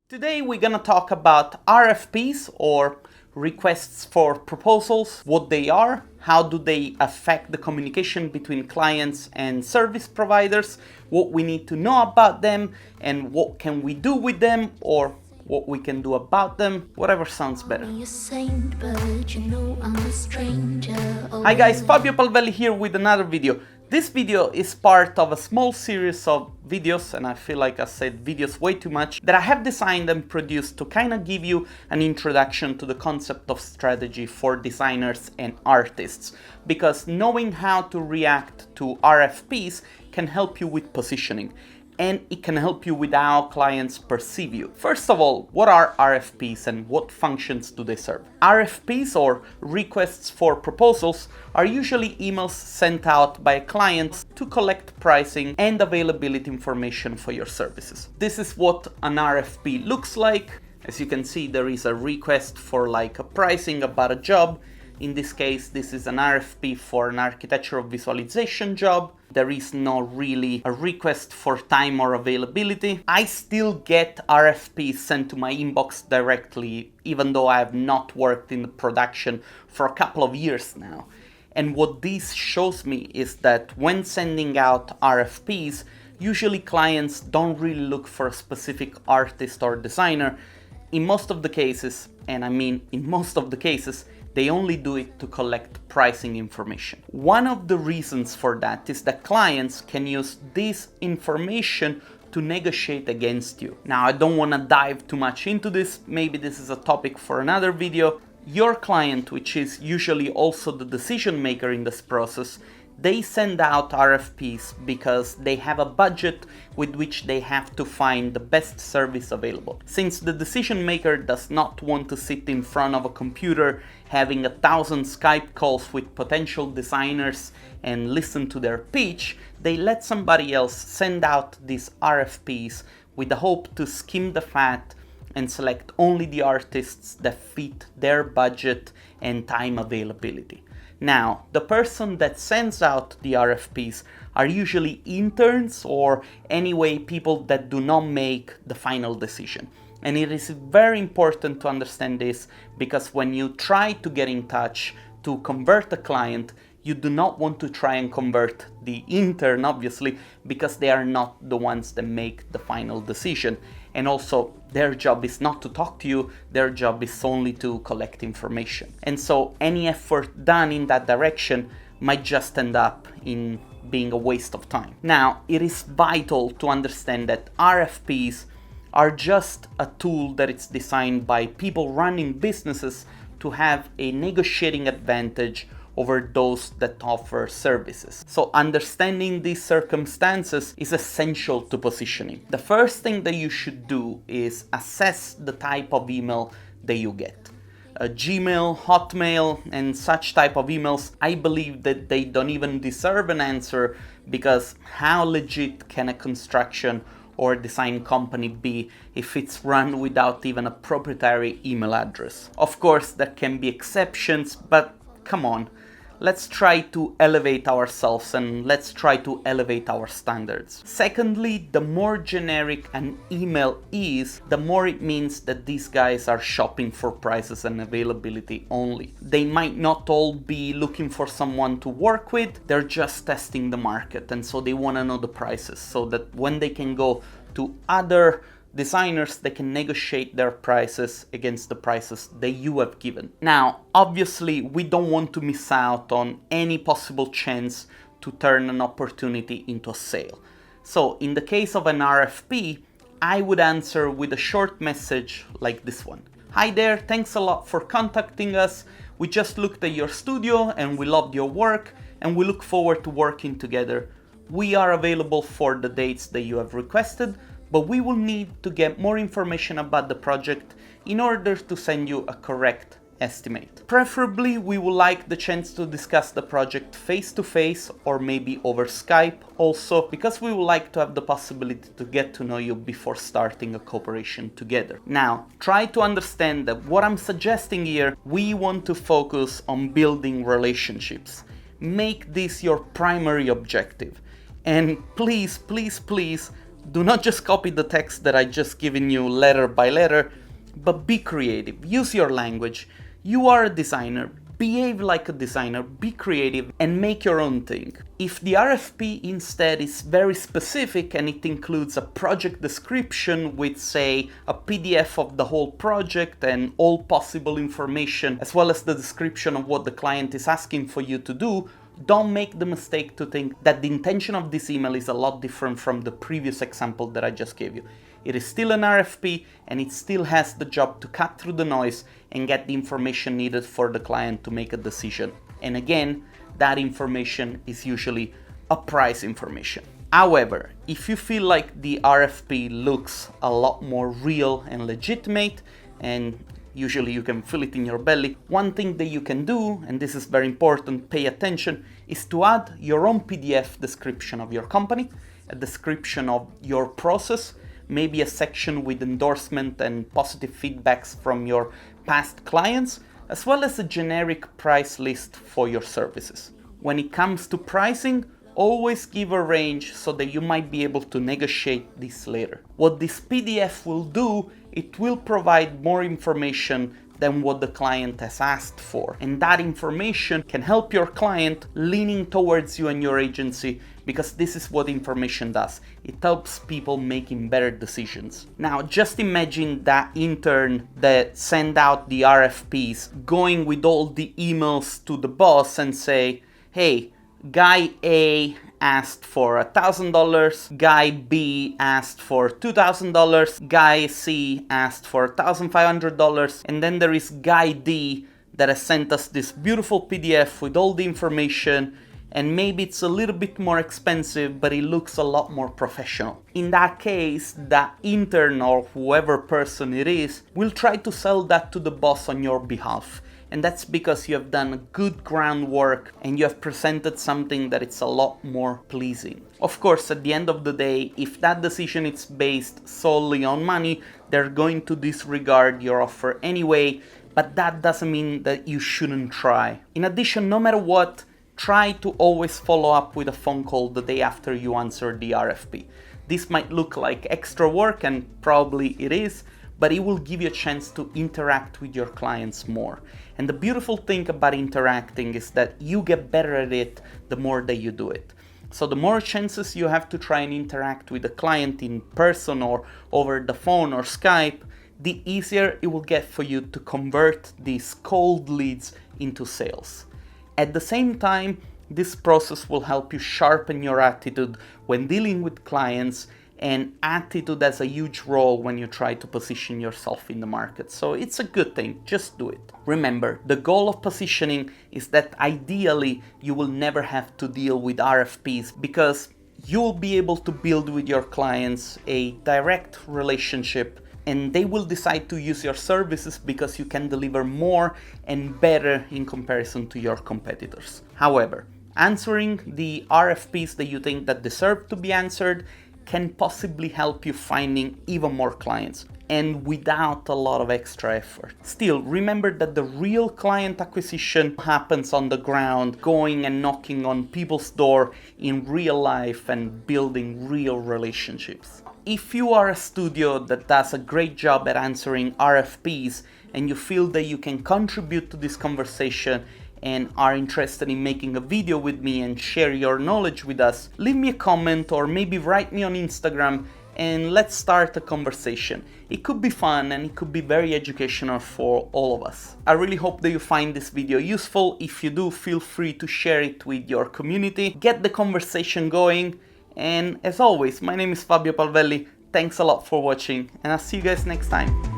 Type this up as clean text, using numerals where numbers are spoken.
Today we're gonna talk about RFPs or requests for proposals, what they are, how do they affect the communication between clients and service providers, what we need to know about them, and what can we do with them or what we can do about them, whatever sounds better. Hi guys, Fabio Palvelli here with another video. This video is part of a small series of videos, and I feel like I said videos way too much, that I have designed and produced to kind of give you an introduction to the concept of strategy for designers and artists, because knowing how to react to RFPs can help you with positioning. And it can help you with how clients perceive you. First of all, what are RFPs and what functions do they serve? RFPs, or requests for proposals, are usually emails sent out by clients to collect pricing and availability information for your services. This is what an RFP looks like. As you can see, there is a request for like a pricing about a job. In this case, this is an RFP for an architectural visualization job. There is not really a request for time or availability. I still get RFPs sent to my inbox directly, even though I have not worked in the production for a couple of years now. And what this shows me is that when sending out RFPs, usually clients don't really look for a specific artist or designer. In most of the cases, and I mean in most of the cases, they only do it to collect pricing information. One of the reasons for that is that clients can use this information to negotiate against you. Now, I don't want to dive too much into this. Maybe this is a topic for another video. Your client, which is usually also the decision maker in this process, they send out RFPs because they have a budget with which they have to find the best service available. Since the decision maker does not want to sit in front of a computer having 1,000 Skype calls with potential designers and listen to their pitch, they let somebody else send out these RFPs with the hope to skim the fat and select only the artists that fit their budget and time availability. Now, the person that sends out the RFPs are usually interns or anyway people that do not make the final decision. And it is very important to understand this, because when you try to get in touch to convert a client, you do not want to try and convert the intern, obviously, because they are not the ones that make the final decision. And also, their job is not to talk to you, their job is only to collect information. And so any effort done in that direction might just end up in being a waste of time. Now, it is vital to understand that RFPs are just a tool that is designed by people running businesses to have a negotiating advantage over those that offer services. So understanding these circumstances is essential to positioning. The first thing that you should do is assess the type of email that you get. Gmail, Hotmail, and such type of emails, I believe that they don't even deserve an answer, because how legit can a construction or design company be if it's run without even a proprietary email address? Of course, there can be exceptions, but come on. Let's try to elevate ourselves and let's try to elevate our standards. Secondly, the more generic an email is, the more it means that these guys are shopping for prices and availability only. They might not all be looking for someone to work with, they're just testing the market, and so they want to know the prices so that when they can go to other designers, they can negotiate their prices against the prices that you have given. Now, obviously, we don't want to miss out on any possible chance to turn an opportunity into a sale. So, in the case of an RFP, I would answer with a short message like this one. Hi there, thanks a lot for contacting us. We just looked at your studio and we loved your work, and we look forward to working together. We are available for the dates that you have requested, but we will need to get more information about the project in order to send you a correct estimate. Preferably, we would like the chance to discuss the project face to face or maybe over Skype also, because we would like to have the possibility to get to know you before starting a cooperation together. Now, try to understand that what I'm suggesting here, we want to focus on building relationships. Make this your primary objective. And please, please, please, Do not just copy the text that I just given you letter by letter, but be creative, use your language. You are a designer, behave like a designer, be creative and make your own thing. If the RFP instead is very specific and it includes a project description with, say, a PDF of the whole project and all possible information, as well as the description of what the client is asking for you to do, don't make the mistake to think that the intention of this email is a lot different from the previous example that I just gave you. It is still an RFP and it still has the job to cut through the noise and get the information needed for the client to make a decision. And again, that information is usually a price information. However, if you feel like the RFP looks a lot more real and legitimate, and usually you can feel it in your belly, one thing that you can do, and this is very important, pay attention, is to add your own PDF description of your company, a description of your process, maybe a section with endorsement and positive feedbacks from your past clients, as well as a generic price list for your services. When it comes to pricing, always give a range so that you might be able to negotiate this later. What this PDF will do, it will provide more information than what the client has asked for. And that information can help your client leaning towards you and your agency, because this is what information does. It helps people making better decisions. Now, just imagine that intern that sent out the RFPs going with all the emails to the boss and say, hey, guy A asked for $1,000, guy B asked for $2,000, guy C asked for $1,500, and then there is guy D that has sent us this beautiful PDF with all the information, and maybe it's a little bit more expensive, but it looks a lot more professional. In that case, that intern or whoever person it is will try to sell that to the boss on your behalf. And that's because you have done good groundwork and you have presented something that it's a lot more pleasing. Of course, at the end of the day, if that decision is based solely on money, they're going to disregard your offer anyway, but that doesn't mean that you shouldn't try. In addition, no matter what, try to always follow up with a phone call the day after you answer the RFP. This might look like extra work, and probably it is, but it will give you a chance to interact with your clients more. And the beautiful thing about interacting is that you get better at it the more that you do it. So the more chances you have to try and interact with the client in person or over the phone or Skype, the easier it will get for you to convert these cold leads into sales. At the same time, this process will help you sharpen your attitude when dealing with clients, and attitude has a huge role when you try to position yourself in the market. So it's a good thing, just do it. Remember, the goal of positioning is that ideally you will never have to deal with RFPs, because you'll be able to build with your clients a direct relationship, and they will decide to use your services because you can deliver more and better in comparison to your competitors. However, answering the RFPs that you think that deserve to be answered can possibly help you finding even more clients, and without a lot of extra effort. Still, remember that the real client acquisition happens on the ground, going and knocking on people's door in real life and building real relationships. If you are a studio that does a great job at answering RFPs and you feel that you can contribute to this conversation and are interested in making a video with me and share your knowledge with us, leave me a comment or maybe write me on Instagram and let's start a conversation. It could be fun and it could be very educational for all of us. I really hope that you find this video useful. If you do, feel free to share it with your community, get the conversation going, and as always, my name is Fabio Palvelli. Thanks a lot for watching, and I'll see you guys next time.